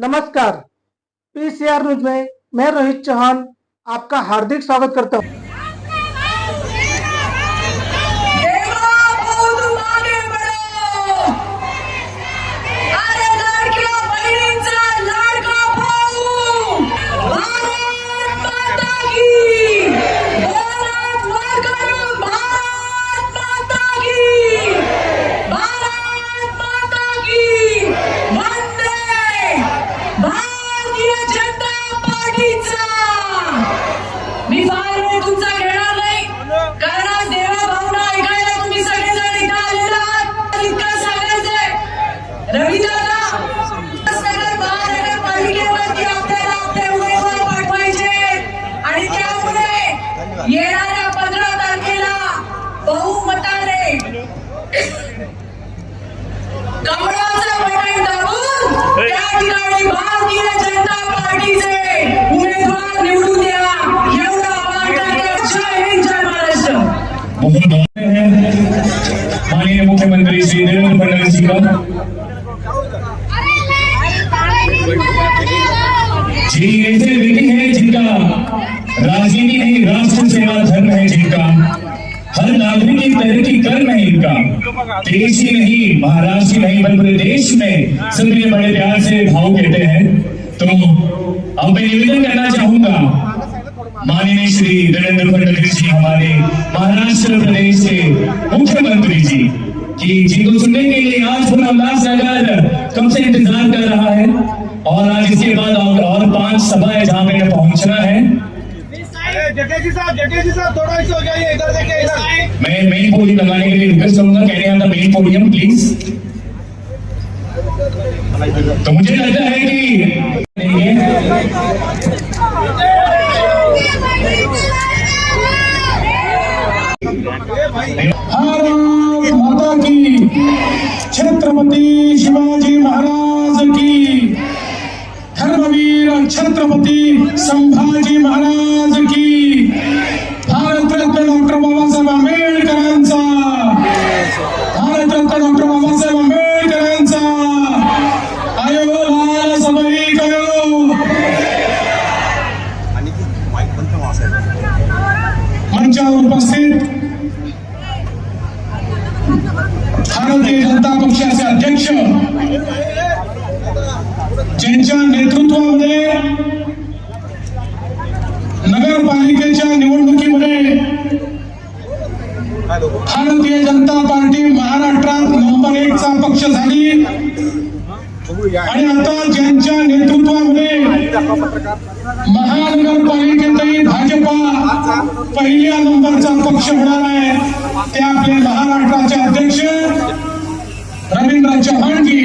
नमस्कार, PCR news में मैं रोहित चौहान आपका हार्दिक स्वागत करता हूँ। येणाऱ्या 15 तारखेला बहुमताने कमळाचं बटन दाबून त्या ठिकाणी भारतीय जनता पार्टीचे उमेदवार निवडून द्या एवढं आवाहन करतो। जय हिंद, जय महाराष्ट्र। माननीय मुख्यमंत्री श्री देवेंद्र फडणवीस जी का जी ऐसे व्यक्ति है जिनका राजनीति नहीं राष्ट्र सेवा धर्म है, जिनका हर नागरिक की तरक्की कर्म है इनका। देश ही नहीं महाराष्ट्र ही नहीं बल्कि पूरे देश में सभी बड़े प्यार से भाव कहते हैं। तो अब मैं निवेदन करना चाहूंगा माननीय श्री देवेंद्र फडणवीस जी हमारे महाराष्ट्र प्रदेश के मुख्यमंत्री जी कि जिनको सुनने के लिए आज पूरा उल्लासनगर कब से इंतजार कर रहा है और आज इसके बाद और 5 सभाएं जहां पे पहुंचना है। जटेजी साहब थोड़ा इसे हो जाइए, इधर देखिए इधर। मैं मेन पोडियम लगाने के लिए रिक्वेस्ट करूंगा, कहने on the main podium please. तो मुझे लगता है कि भारत माता की, छत्रपति शिवाजी महाराज की, धर्मवीर छत्रपति संभाजी महाराज की, भारतरत्न डॉक्टर बाबासाहेब आंबेडकरांचा, भारतरत्न डॉक्टर बाबासाहेब आंबेडकरांचा आयो लाल सभई कयो। मंचावर उपस्थित भारतीय जनता पक्षाचे अध्यक्ष ज्यांच्या नेतृत्वामध्ये नगरपालिकेच्या निवडणुकीमध्ये भारतीय जनता पार्टी महाराष्ट्रात नंबर 1 चा पक्ष झाली आणि आता ज्यांच्या नेतृत्वामध्ये महानगरपालिकेतही भाजपा पहिल्या नंबरचा पक्ष होणार आहे ते आपले महाराष्ट्राचे अध्यक्ष रवींद्र चव्हाण जी,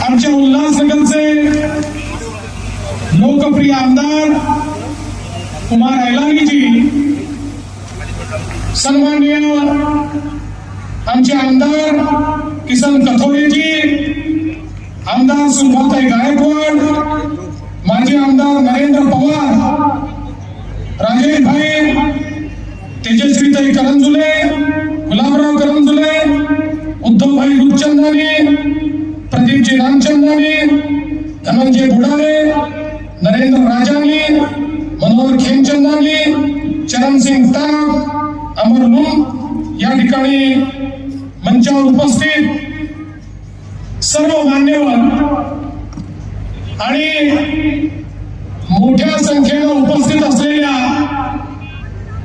आमच्या उल्हासनगरचे लोकप्रिय आमदार कुमार ऐलानी जी, सन्माननीय आमचे आमदार किसन कथोरे जी, आमदार सुभाताई गायकवाड, माजी आमदार नरेंद्र पवार, राजेश भाई, तेजस्वीताई करंजुले, गुलाबराव करंजुले, उद्धव भाई रुचंदानी, प्रदीपजी रामचंदानी, धनंजय बुडाले, नरेंद्र राजानी, मनोहर खेमचंदानी, चरण सिंग ताक, अमर लूम या ठिकाणी मंचावर उपस्थित सर्व मान्यवर आणि मोठ्या संख्येनं उपस्थित असलेल्या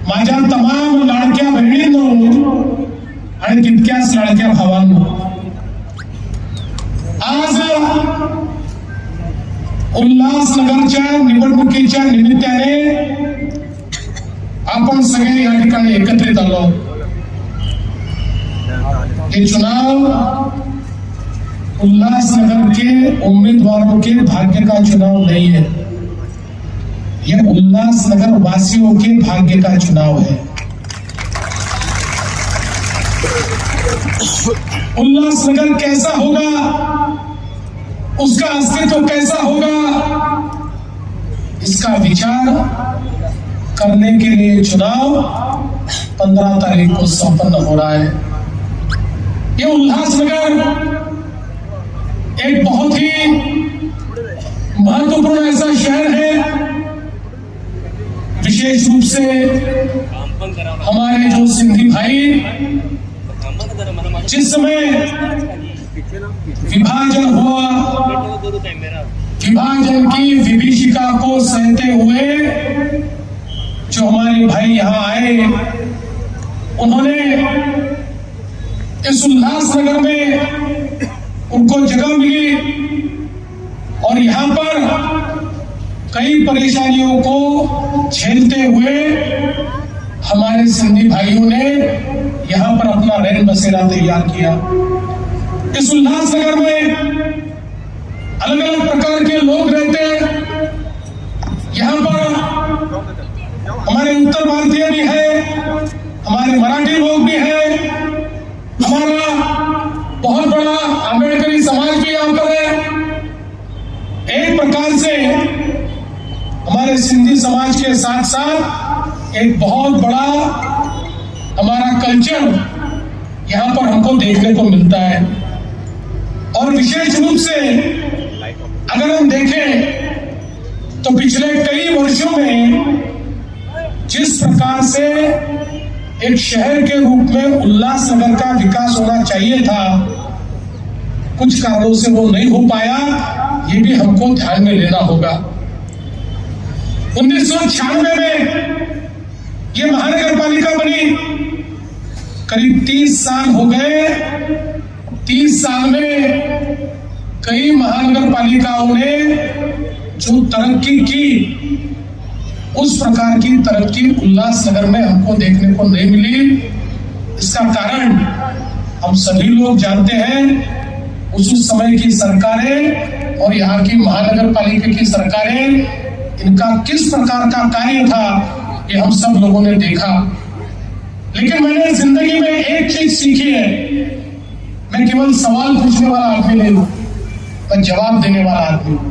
माझ्या तमाम लाडक्या बहिणींनो आणि तितक्याच लाडक्या भावांनो, आज उल्हासनगरच्या निवडणुकीच्या निमित्ताने आपण सगळे या ठिकाणी एकत्रित आलो। ये चुनाव उल्लासनगर के उम्मीदवारों के भाग्य का चुनाव नहीं है, यह उल्लासनगर वासियों के भाग्य का चुनाव है। उल्लासनगर कैसा होगा, उसका अस्तित्व कैसा होगा, इसका विचार करने के लिए चुनाव 15 तारीख को संपन्न हो रहा है। ये उल्लासनगर एक बहुत ही महत्वपूर्ण ऐसा शहर है, विशेष रूप से हमारे जो सिंधी भाई जिस समय विभाजन हुआ, विभाजन की विभीषिका को सहते हुए जो हमारे भाई यहाँ आए, उन्होंने इस उल्लासनगर में उनको जगह मिली और यहाँ पर कई परेशानियों को झेलते हुए हमारे सिंधी भाइयों ने यहाँ पर अपना रैन बसेरा तैयार किया। इस उल्लासनगर में अलग अलग प्रकार के लोग रहते हैं। यहाँ पर हमारे उत्तर भारतीय भी है, हमारे मराठी लोग भी हैं, हमारा बहुत बड़ा अम्बेडकरी समाज भी यहाँ पर है। एक प्रकार से हमारे सिंधी समाज के साथ साथ एक बहुत बड़ा हमारा कल्चर यहाँ पर हमको देखने को मिलता है। और विशेष रूप से अगर हम देखें तो पिछले कई वर्षों में जिस प्रकार से एक शहर के रूप में उल्लासनगर का विकास होना चाहिए था, कुछ कारणों से वो नहीं हो पाया, ये भी हमको ध्यान में लेना होगा। 1996 में ये महानगर पालिका बनी, करीब 30 साल हो गए। 30 साल में कई महानगर पालिकाओं ने जो तरक्की की, उस प्रकार की तरक्की उल्लासनगर में हमको देखने को नहीं मिली। इसका कारण हम सभी लोग जानते हैं। उस समय की सरकारें और यहाँ की महानगर पालिका की सरकारें, इनका किस प्रकार का कार्य था ये हम सब लोगों ने देखा। लेकिन मैंने जिंदगी में एक चीज सीखी है, मैं केवल सवाल पूछने वाला आदमी नहीं हूं, मैं जवाब देने वाला आदमी हूं।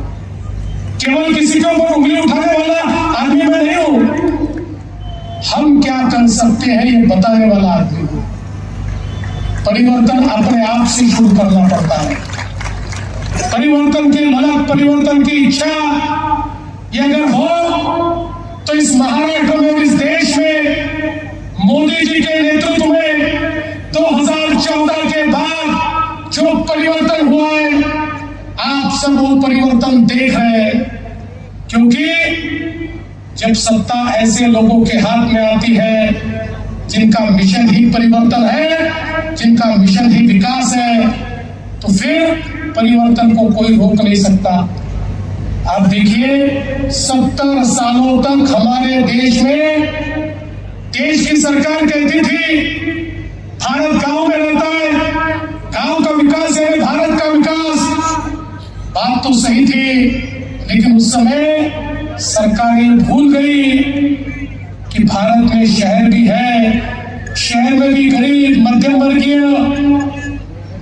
केवल किसी के ऊपर उंगली उठाने वाला आदमी मैं नहीं हूं। हम क्या कर सकते हैं ये बताने वाला आदमी हूं। परिवर्तन अपने आप से शुरू करना पड़ता है। परिवर्तन की ललक, परिवर्तन की इच्छा ये अगर हो तो इस महाराष्ट्र में, इस देश में मोदी जी के नेतृत्व में 2014 के बाद जो परिवर्तन हुआ है, आप सब वो परिवर्तन देख रहे हैं। क्योंकि जब सत्ता ऐसे लोगों के हाथ में आती है जिनका मिशन ही परिवर्तन है, जिनका मिशन ही विकास है, तो फिर परिवर्तन को कोई रोक नहीं सकता। आप देखिए 70 सालों तक हमारे देश में देश की सरकार कहती थी भारत गांव में रहता है, गांव का विकास है भारत का विकास। बात तो सही थी, लेकिन उस समय सरकारें भूल गई कि भारत में शहर भी है, शहर में भी गरीब मध्यम वर्गीय,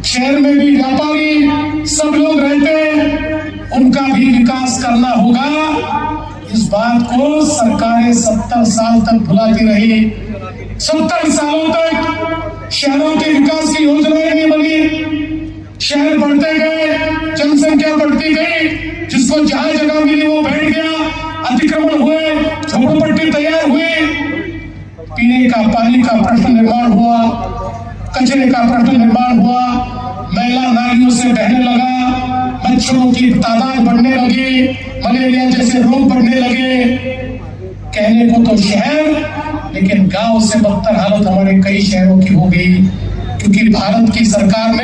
शहर में भी व्यापारी सब लोग रहते हैं, उनका भी विकास करना होगा। इस बात को सरकारें 70 साल तक भुलाती रही। 70 सालों तक शहरों के विकास की योजनाएं नहीं बनी। शहर बढ़ते गए, जनसंख्या बढ़ती गई, जिसको जहां जगह मिली वो बैठ गया, अतिक्रमण हुए, झोपड़पट्टी तैयार हुई, पीने का पानी का प्रश्न निर्माण हुआ, कचरे का प्रश्न निर्माण हुआ, महिला नालियों से बहने लगा, मच्छरों की तादाद बढ़ने लगी, मलेरिया जैसे रोग बढ़ने लगे। कहने को तो शहर, लेकिन गांव से बदतर हालत हमारे कई शहरों की हो गई। क्योंकि भारत की सरकार में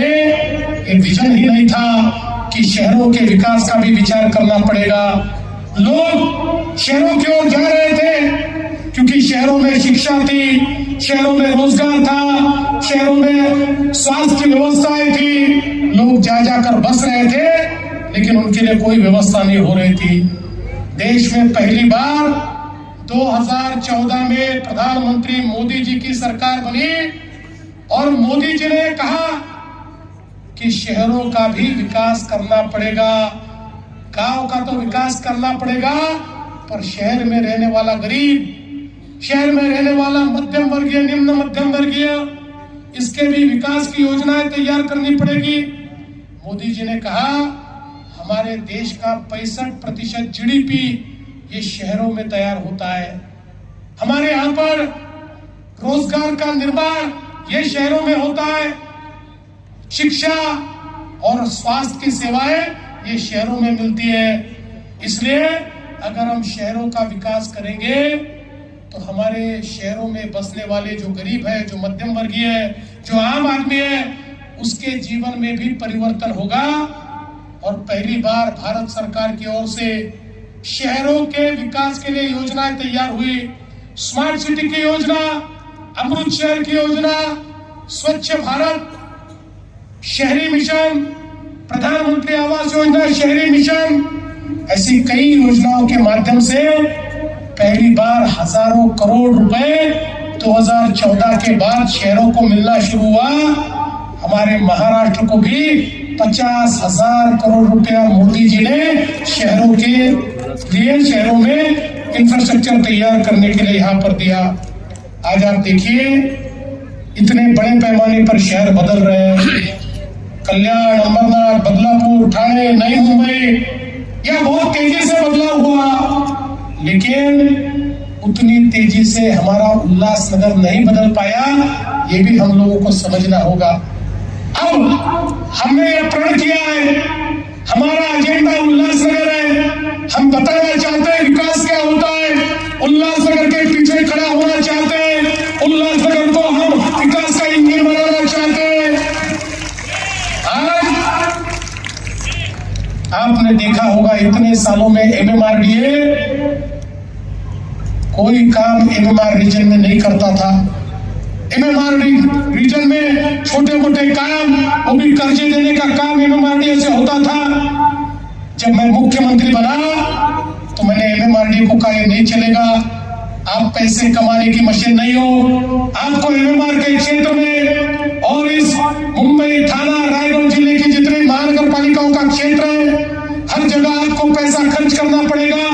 ये विजन ही नहीं था कि शहरों के विकास का भी विचार करना पड़ेगा। लोग शहरों की ओर जा रहे थे क्योंकि शहरों में शिक्षा थी, शहरों में रोजगार था, शहरों में स्वास्थ्य व्यवस्थाएं थी, लोग जा जाकर बस रहे थे, लेकिन उनके लिए कोई व्यवस्था नहीं हो रही थी। देश में पहली बार 2014 में प्रधानमंत्री मोदी जी की सरकार बनी और मोदी जी ने कहा कि शहरों का भी विकास करना पड़ेगा, गांव का तो विकास करना पड़ेगा, पर शहर में रहने वाला गरीब, शहर में रहने वाला मध्यम वर्गीय, निम्न मध्यम वर्गीय, इसके भी विकास की योजनाएं तैयार करनी पड़ेगी। मोदी जी ने कहा हमारे देश का 65% जीडीपी ये शहरों में तैयार होता है। हमारे यहाँ पर रोजगार का निर्माण ये शहरों में होता है। शिक्षा और स्वास्थ्य की सेवाएं ये शहरों में मिलती है। इसलिए अगर हम शहरों का विकास करेंगे तो हमारे शहरों में बसने वाले जो गरीब है, जो मध्यम वर्गीय है, जो आम आदमी है, उसके जीवन में भी परिवर्तन होगा। और पहली बार भारत सरकार की ओर से शहरों के विकास के लिए योजनाएं तैयार हुई। स्मार्ट सिटी की योजना, अमृत शहर की योजना, स्वच्छ भारत शहरी मिशन, प्रधानमंत्री आवास योजना शहरी मिशन, ऐसी कई योजनाओं के माध्यम से पहली बार हजारों करोड़ रुपए 2014 के बाद शहरों को मिलना शुरू हुआ। हमारे महाराष्ट्र को भी 50,000 करोड़ रुपया मोदी जी ने शहरों के लिए, शहरों में इंफ्रास्ट्रक्चर तैयार करने के लिए यहाँ पर दिया। आज आप देखिए इतने बड़े पैमाने पर शहर बदल रहे हैं। कल्याण, अमरनाथ, बदलापुर, ठाणे, नई मुंबई, यह बहुत तेजी से बदलाव हुआ, लेकिन उतनी तेजी से हमारा उल्लासनगर नहीं बदल पाया। ये भी हम लोगों को समझना होगा। अब हमने यह प्रण किया है, हमारा एजेंडा उल्लासनगर है। हम बताना चाहते हैं विकास क्या होता है, उल्लासनगर के पीछे खड़ा होना चाहते हैं, उल्लासनगर को हम विकास का इंजन बनाना चाहते हैं। आज आपने देखा होगा इतने सालों में एमएमआरडीए कोई काम एमएमआर रीजन में नहीं करता था। एमएमआर रीजन में छोटे मोटे काम, वो भी कर्जे देने का काम एमएमआरडीए से होता था। जब मैं मुख्यमंत्री बना तो मैंने एमएमआरडीए को कहा ये नहीं चलेगा, आप पैसे कमाने की मशीन नहीं हो। आपको एमएमआर के क्षेत्र में और इस मुंबई, थाना, रायगढ़ जिले के जितने महानगर पालिकाओं का क्षेत्र है, हर जगह आपको पैसा खर्च करना पड़ेगा।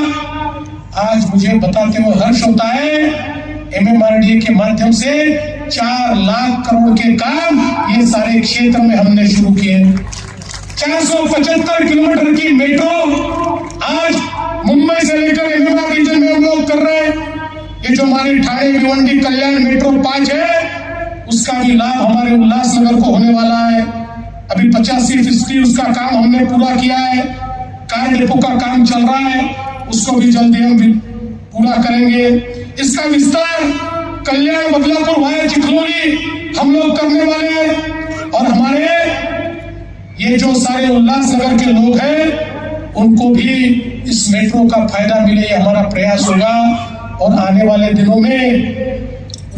आज मुझे बताते हुए हर्ष होता है, एमएमआरडीए के माध्यम से 4 लाख करोड़ के काम ये सारे क्षेत्र में हमने शुरू किए। 475 किलोमीटर की मेट्रो आज मुंबई से लेकर एमएमआर रीजन में हम लोग कर रहे हैं। ये जो हमारे ठाणे, भिवंडी, कल्याण मेट्रो 5 है, उसका भी लाभ हमारे उल्लासनगर को होने वाला है। अभी 85% उसका काम हमने पूरा किया है। कार डिपो का काम चल रहा है, उसको भी जल्दी हम भी पूरा करेंगे। इसका विस्तार कल्याण, बदलापुर वाया चिखलोली हम लोग करने वाले हैं। और हमारे ये जो सारे उल्लासनगर के लोग हैं उनको भी इस मेट्रो का फायदा मिले, ये हमारा प्रयास होगा। और आने वाले दिनों में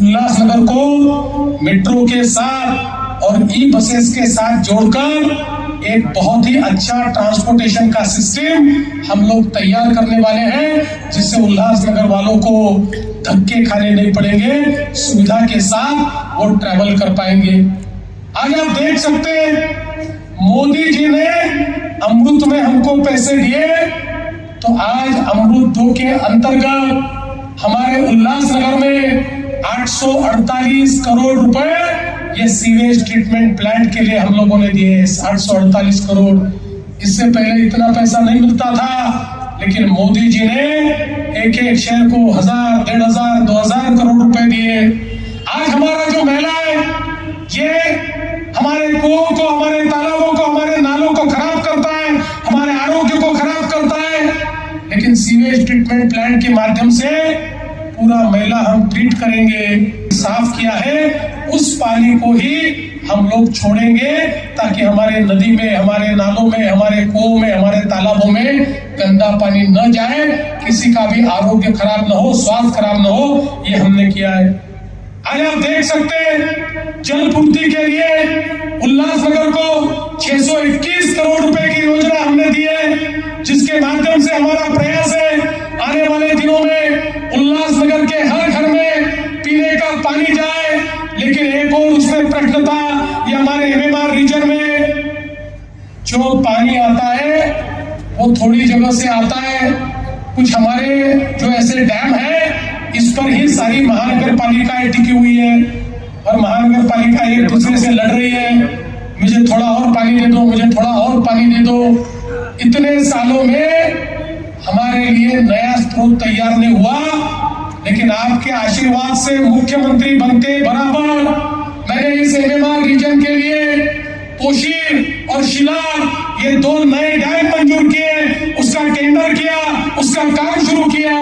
उल्लासनगर को मेट्रो के साथ और ई बसेस के साथ जोड़कर एक बहुत ही अच्छा ट्रांसपोर्टेशन का सिस्टम हम लोग तैयार करने वाले हैं, जिससे उल्लासनगर वालों को धक्के खाने नहीं पड़ेंगे, सुविधा के साथ वो ट्रैवल कर पाएंगे। आज आप देख सकते हैं मोदी जी ने अमृत में हमको पैसे दिए, तो आज अमृत 2 के अंतर्गत हमारे उल्लासनगर में 848 करोड़ रुपए ये सीवेज ट्रीटमेंट प्लांट के लिए हम लोगों ने दिए। 848 करोड़, इससे पहले इतना पैसा नहीं मिलता था, लेकिन मोदी जी ने एक एक शहर को 1000, 1500, 2000 करोड़ रुपए दिए। आज हमारा जो मेला है ये हमारे कुओं को, हमारे तालाबों को, हमारे नालों को खराब करता है, हमारे आरोग्य को खराब करता है, लेकिन सीवेज ट्रीटमेंट प्लांट के माध्यम से पूरा मेला हम ट्रीट करेंगे। साफ किया है उस पानी को ही हम लोग छोड़ेंगे, ताकि हमारे नदी में, हमारे नालों में, हमारे कुओं में, हमारे तालाबों में गंदा पानी न जाए, किसी का भी आरोग्य खराब न हो, स्वास्थ्य खराब न हो, ये हमने किया है। आज आप देख सकते हैं जल पूर्ति के लिए उल्लासनगर को 621 करोड़ रुपए की योजना हमने दी है, जिसके माध्यम से हमारा प्रयास है आने वाले दिनों में उल्लासनगर के हर घर में पीने का पानी जाए। लेकिन एक और उसमें प्रश्न था, ये हमारे एमएमआर रीजन में जो पानी आता है वो थोड़ी जगह से आता है, कुछ हमारे जो ऐसे डैम है इस पर ही सारी महानगर पालिकाएं टिकी हुई है और महानगर पालिका एक दूसरे से लड़ रही है। मुझे थोड़ा और पानी दे दो, मुझे थोड़ा और पानी दे दो। इतने सालों में हमारे लिए नया स्रोत तैयार नहीं हुआ, लेकिन आपके आशीर्वाद से मुख्यमंत्री बनते बराबर मैंने इस MMR रीजन के लिए पोशीर और शिलार ये 2 नए डैम मंजूर किए, उसका टेंडर किया, उसका काम शुरू किया।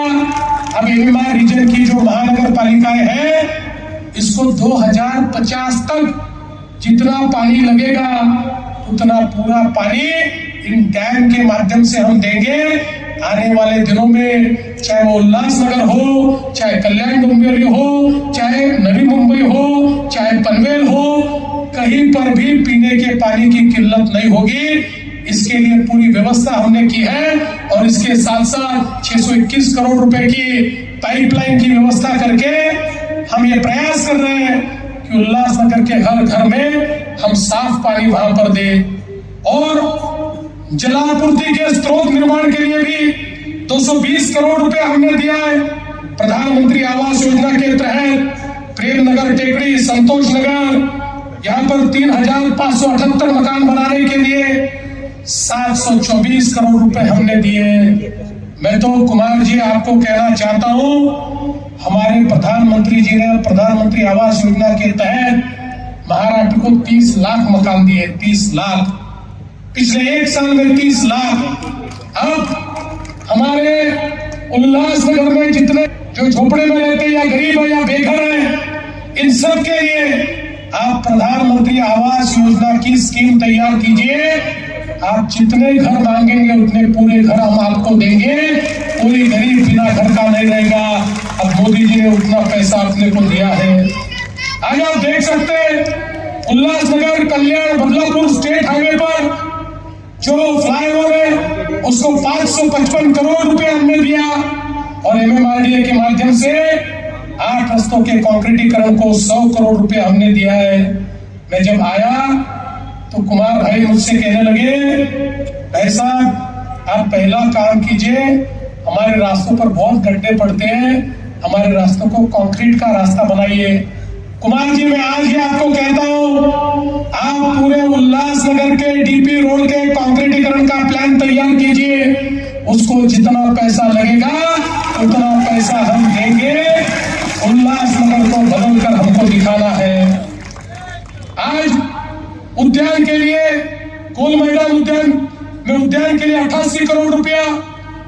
अब MMR रीजन की जो महानगर पालिकाएं हैं, इसको 2050 तक जितना पानी लगेगा उतना पूरा पानी इन डैम के माध्यम से हम देंगे। आने वाले दिनों में चाहे वो उल्लासनगर हो, चाहे कल्याण डोंबिवली हो, चाहे नवी मुंबई हो, चाहे पनवेल हो, कहीं पर भी पीने के पानी की किल्लत नहीं होगी। इसके लिए पूरी व्यवस्था हमने की है और इसके साथ साथ 621 करोड़ रुपए की पाइपलाइन की व्यवस्था करके हम ये प्रयास कर रहे हैं कि उल्लासनगर के हर घर में हम साफ पानी वहां पर दें। और जलापूर्ति के स्रोत निर्माण के लिए भी 220 करोड़ रुपए हमने दिया है। प्रधानमंत्री आवास योजना के तहत प्रेमनगर, टेकड़ी, संतोष नगर, यहाँ पर 3578 मकान बनाने के लिए 724 करोड़ रुपए हमने दिए। मैं तो कुमार जी आपको कहना चाहता हूं, हमारे प्रधानमंत्री जी ने प्रधानमंत्री आवास योजना के तहत महाराष्ट्र को 30 लाख मकान दिए। 30 लाख पिछले 1 साल में 30 लाख। अब हमारे उल्लासनगर में जितने जो झोपड़े में रहते हैं या गरीब है या बेघर है, इन सब के लिए आप प्रधानमंत्री आवास योजना की स्कीम तैयार कीजिए। आप जितने घर मांगेंगे उतने पूरे घर हम आपको देंगे। कोई गरीब बिना घर का नहीं रहेगा। अब मोदी जी ने उतना पैसा अपने को दिया है। आज आप देख सकते हैं उल्लासनगर, कल्याण, बदलापुर स्टेट हाईवे पर जो फ्लाईओवर है उसको 555 करोड़ रुपए हमने दिया और MMRDA के माध्यम से 8 रस्तों के कंक्रीटीकरण को 100 करोड़ रुपए हमने दिया है। मैं जब आया तो कुमार भाई मुझसे कहने लगे, ऐसा आप पहला काम कीजिए, हमारे रास्तों पर बहुत गड्ढे पड़ते हैं, हमारे रास्तों को कंक्रीट का रास्ता बनाइए। कुमार जी मैं आज ही आपको कहता हूं, आप पूरे उल्लासनगर के DP रोड के कंक्रीटीकरण का प्लान तैयार कीजिए। उसको जितना पैसा लगेगा उतना पैसा हम देंगे। उल्लासनगर को बदलकर हमको दिखाना है। आज उद्यान के लिए, गोल मैदान उद्यान में उद्यान के लिए 88 करोड़ रुपया,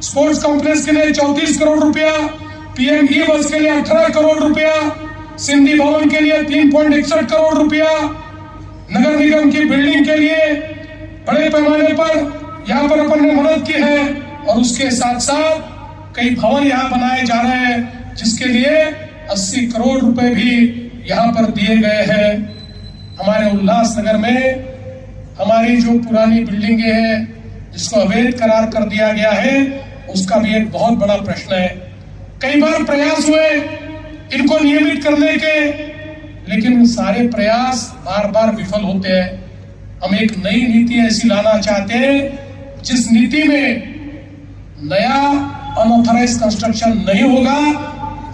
स्पोर्ट्स कॉम्प्लेक्स के लिए 34 करोड़ रुपया, PM E-बस के लिए 18 करोड़ रुपया, सिंधी भवन के लिए 3.61 करोड़ रुपया, नगर निगम की बिल्डिंग के लिए बड़े पैमाने पर यहाँ पर अपन ने मदद की है और उसके साथ साथ कई भवन यहाँ बनाए जा रहे हैं जिसके लिए 80 करोड़ रुपए भी यहाँ पर दिए गए हैं। हमारे उल्लासनगर में हमारी जो पुरानी बिल्डिंगें हैं जिसको अवैध करार कर दिया गया है, उसका भी एक बहुत बड़ा प्रश्न है। कई बार प्रयास हुए इनको नियमित करने के, लेकिन सारे प्रयास बार बार विफल होते हैं। हम एक नई नीति ऐसी लाना चाहते हैं जिस नीति में नया अनऑथराइज्ड कंस्ट्रक्शन नहीं होगा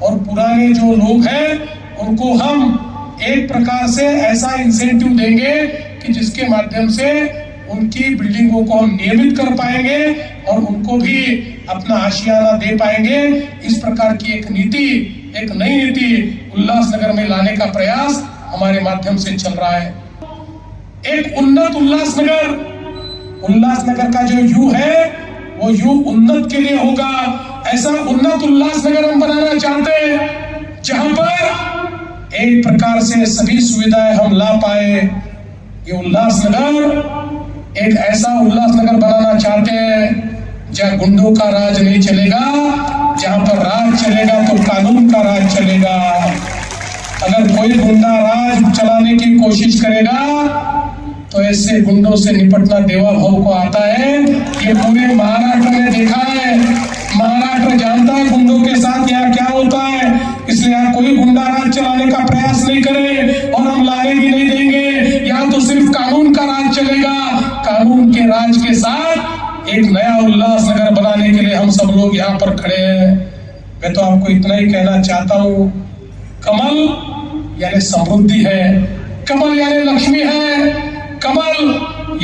और पुराने जो लोग हैं उनको हम एक प्रकार से ऐसा इंसेंटिव देंगे कि जिसके माध्यम से उनकी बिल्डिंगों को हम नियमित कर पाएंगे और उनको भी अपना आशियाना दे पाएंगे। इस प्रकार की एक नीति, एक नई नीति उल्लासनगर में लाने का प्रयास हमारे माध्यम से चल रहा है। एक उन्नत उल्लासनगर, उल्लासनगर का जो यू है वो यू उन्नत के लिए होगा। ऐसा उन्नत उल्लासनगर हम बनाना चाहते हैं जहां पर एक प्रकार से सभी सुविधाएं हम ला पाए। ये उल्लासनगर एक ऐसा उल्लासनगर बनाना चाहते हैं जहां गुंडों का राज नहीं चलेगा, जहां पर राज चलेगा तो कानून का राज चलेगा। अगर कोई गुंडा राज चलाने की कोशिश करेगा तो ऐसे गुंडों से निपटना देवा भाव को आता है। ये पूरे महाराष्ट्र में देखा है, महाराष्ट्र जानता है गुंडों के साथ यहाँ क्या होता है, इसलिए यहाँ कोई गुंडा राज चलाने का प्रयास नहीं करे और हम लाने भी नहीं देंगे। यहाँ तो सिर्फ कानून का राज चलेगा। कानून के राज के साथ एक नया उल्लासनगर बनाने के लिए हम सब लोग यहाँ पर खड़े हैं। मैं तो आपको इतना ही कहना चाहता हूँ, कमल यानी समृद्धि है, कमल यानी लक्ष्मी है, कमल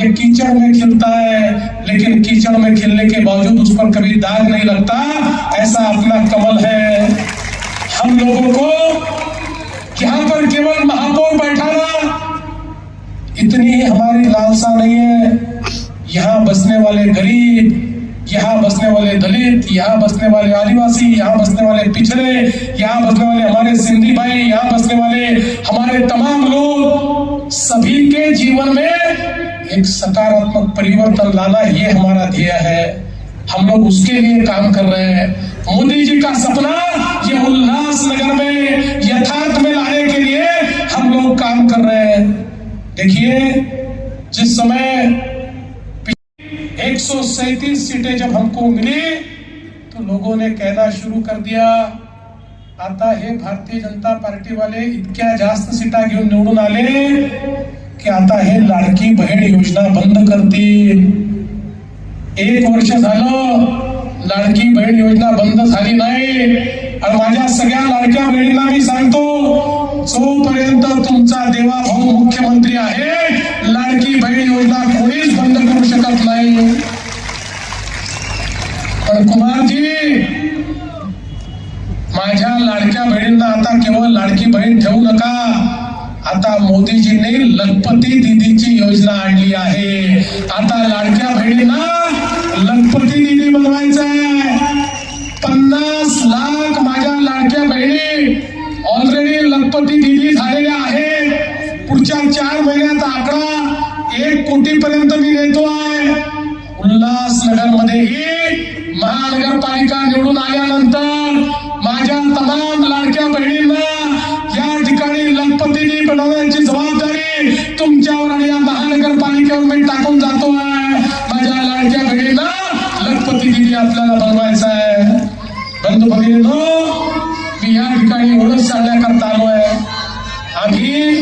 ये कीचड़ में खिलता है, लेकिन कीचड़ में खिलने के बावजूद उस पर कभी दाग नहीं लगता, ऐसा अपना कमल है। हम लोगों को यहाँ पर केवल महापौर बैठाना इतनी ही हमारी लालसा नहीं है। यहाँ बसने वाले गरीब, यहाँ बसने वाले दलित, यहाँ बसने वाले आदिवासी, यहाँ बसने वाले पिछड़े, यहाँ बसने वाले हमारे सिंधी भाई, यहाँ बसने वाले हमारे तमाम लोग, सभी के जीवन में एक सकारात्मक परिवर्तन लाना, ये हमारा ध्येय है। हम लोग उसके लिए काम कर रहे हैं। मोदी जी का सपना ये उल्लासनगर में यथार्थ में लाने के लिए हम लोग काम कर रहे हैं। देखिए, जिस समय 137 सीटें जब हमको मिली तो लोगों ने कहना शुरू कर दिया, आता हे भारतीय जनता पार्टी वाले इतक्या जास्त सीटा घेऊन निवडून आले की आता हे लाडकी बहीण योजना बंद करतील। 1 वर्ष झालं लाडकी बहीण योजना बंद झाली नाही। आणि माझ्या सगळ्या लाडक्या बहिणींना मी सांगतो, जोपर्यंत तुमचा देवा भाऊ मुख्यमंत्री आहे, लाडकी बहीण योजना कोणीच बंद करू शकत नाही। पण कुमारजी, माझ्या लाडक्या बहिणींना आता केवळ लाडकी बहीण ठेवू नका, आता मोदीजींनी लखपती दीदीची योजना आणली आहे। आता लाडक्या बहिणींना लखपती दीदी बनवायचं आहे। 50 लाख माझ्या लाडक्या बहिणी ऑलरेडी लखपती दीदी झालेल्या आहेत। पुढच्या 4 महिन्याचा आकडा 1 कोटीपर्यंत मी नेतो आहे। उल्हासनगर मध्येही महानगरपालिका निवडून आल्यानंतर माझ्या तमाम लाडक्या बहिणींना या ठिकाणी लखपती दीदी बनवण्याची जबाबदारी तुमच्यावर आणि या महानगरपालिकेवर मी टाकून जातो आहे। माझ्या लाडक्या बहिणींना लखपती दीदी आपल्याला बनवायचं आहे। बंधू भगिनींनो, मी या ठिकाणी एवढंच सांगण्याकरता आलो आहे, आम्ही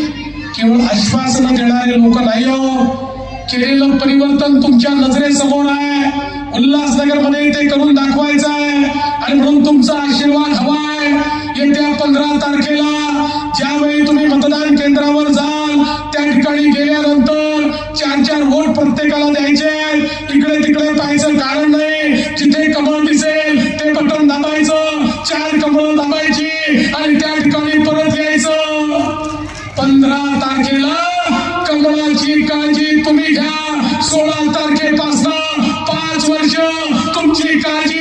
केवळ आश्वासनं देणारे लोक नाही हो। केलेलं परिवर्तन तुमच्या नजरेसमोर आहे। उल्हासनगर मध्ये ते करून दाखवायचं आहे आणि म्हणून तुमचा आशीर्वाद हवा आहे। येत्या 15 तारखेला ज्यावेळी तुम्ही मतदान केंद्रावर जाल, त्या ठिकाणी गेल्यानंतर 4-4 वोट प्रत्येकाला द्यायचे। इकडे तिकडे पाहायचं कारण नाही, जिथे कमळ दिसेल ते बटन दाबायचं, 4 कमळ दाबायची आणि त्या ठिकाणी परत यायचं। 15 तारखेला कमळाची काळजी तुम्ही घ्या। 16 तारखेपासून 5 वर्ष तुमची काळजी